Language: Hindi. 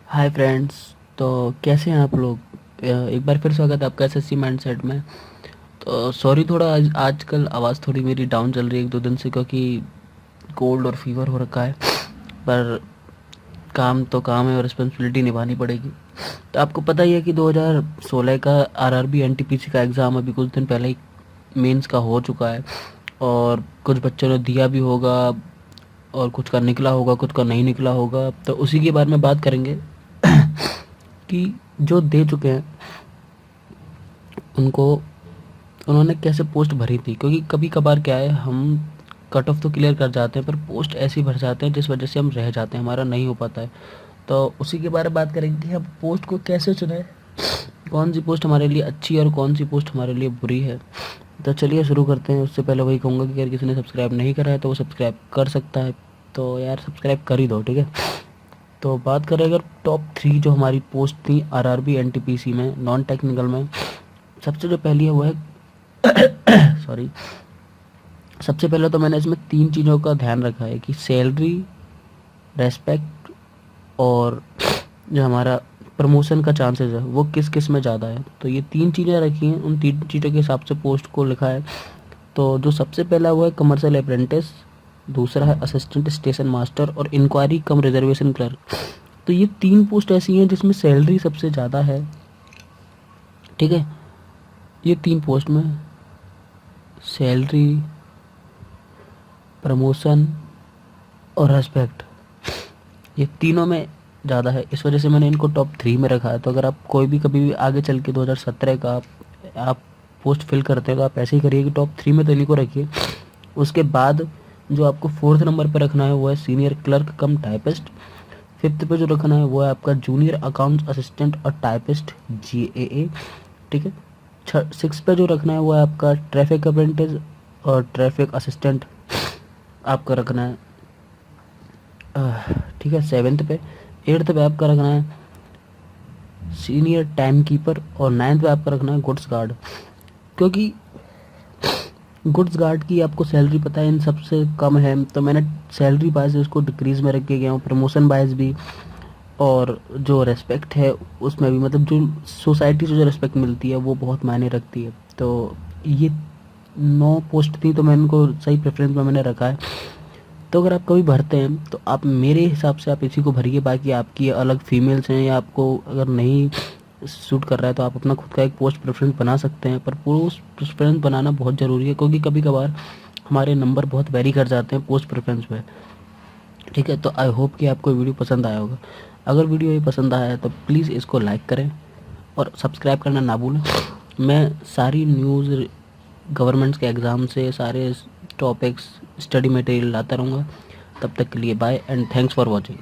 Hi friends. तो कैसे हैं आप लोग। एक बार फिर स्वागत है आपका एसएससी माइंडसेट में। तो सॉरी, थोड़ा आजकल आवाज़ थोड़ी मेरी डाउन चल रही है एक दो दिन से, क्योंकि कोल्ड और फीवर हो रखा है। पर काम तो काम है और रिस्पॉन्सिबिलिटी निभानी पड़ेगी। तो आपको पता ही है कि 2016 का आरआरबी एनटीपीसी का एग्ज़ाम अभी कुछ दिन पहले ही मेंस का हो चुका है। और कुछ बच्चों ने दिया भी होगा और कुछ का निकला होगा, कुछ का नहीं निकला होगा। तो उसी के बारे में बात करेंगे कि जो दे चुके हैं उनको उन्होंने कैसे पोस्ट भरी थी। क्योंकि कभी कभार क्या है, हम कट ऑफ तो क्लियर कर जाते हैं पर पोस्ट ऐसी भर जाते हैं जिस वजह से हम रह जाते हैं, हमारा नहीं हो पाता है। तो उसी के बारे में बात करेंगे कि हम पोस्ट को कैसे चुने, कौन सी पोस्ट हमारे लिए अच्छी है और कौन सी पोस्ट हमारे लिए बुरी है। तो चलिए शुरू करते हैं। उससे पहले वही कहूँगा कि अगर किसी ने सब्सक्राइब नहीं करा है तो वो सब्सक्राइब कर सकता है। तो यार सब्सक्राइब कर ही दो, ठीक है। तो बात करें अगर टॉप 3 जो हमारी पोस्ट थी आरआरबी एनटीपीसी में नॉन टेक्निकल में, सबसे जो पहली है वो है सॉरी, सबसे पहले तो मैंने इसमें 3 चीज़ों का ध्यान रखा है कि सैलरी, रेस्पेक्ट और जो हमारा प्रमोशन का चांसेस है वो किस किस में ज़्यादा है। तो ये 3 चीज़ें रखी हैं, उन 3 चीज़ों के हिसाब से पोस्ट को लिखा है। तो जो सबसे पहला वो है कमर्शियल अप्रेंटिस, दूसरा है असिस्टेंट स्टेशन मास्टर और इंक्वायरी कम रिजर्वेशन क्लर्क। तो ये 3 पोस्ट ऐसी हैं जिसमें सैलरी सबसे ज़्यादा है, ठीक है। ये 3 पोस्ट में सैलरी, प्रमोशन और रेस्पेक्ट, ये तीनों में ज़्यादा है। इस वजह से मैंने इनको टॉप 3 में रखा है। तो अगर आप कोई भी कभी भी आगे चल के 2017 का आप पोस्ट फिल करते हैं तो आप ऐसे ही करिए कि टॉप 3 में तो इन्हीं को रखिए। उसके बाद जो आपको 4th नंबर पर रखना है वो है सीनियर क्लर्क कम टाइपिस्ट। 5th पे जो रखना है वो है आपका जूनियर अकाउंट्स असिस्टेंट और टाइपिस्ट GAA, ठीक है। 6 पे जो रखना है वो है आपका ट्रैफिक अप्रेंटिस और ट्रैफिक असिस्टेंट आपका रखना है, ठीक है। 7th पे 8th पे आपका रखना है सीनियर टाइम कीपर और 9th पे आपका रखना है गुड्स गार्ड। क्योंकि गुड्स गार्ड की आपको सैलरी पता है इन सबसे कम है, तो मैंने सैलरी वाइज उसको डिक्रीज़ में रख के गया हूँ, प्रमोशन वाइज भी। और जो रेस्पेक्ट है उसमें भी, मतलब जो सोसाइटी से जो रेस्पेक्ट मिलती है वो बहुत मायने रखती है। तो ये 9 पोस्ट थी तो मैंने इनको सही प्रेफरेंस में मैंने रखा है। तो अगर आप कभी भरते हैं तो आप मेरे हिसाब से आप इसी को भरिए। बाकी आपकी अलग फीमेल्स हैं या आपको अगर नहीं सूट कर रहा है तो आप अपना खुद का एक पोस्ट प्रेफरेंस बना सकते हैं। पर पोस्ट प्रेफरेंस बनाना बहुत ज़रूरी है क्योंकि कभी कभार हमारे नंबर बहुत वेरी कर जाते हैं पोस्ट प्रेफरेंस में, ठीक है। तो आई होप कि आपको वीडियो पसंद आया होगा। अगर वीडियो ये पसंद आया है तो प्लीज़ इसको लाइक करें और सब्सक्राइब करना ना भूलें। मैं सारी न्यूज़, गवर्नमेंट्स के एग्ज़ाम से सारे टॉपिक्स, स्टडी मटेरियल लाता रहूँगा। तब तक के लिए bye and thanks for watching.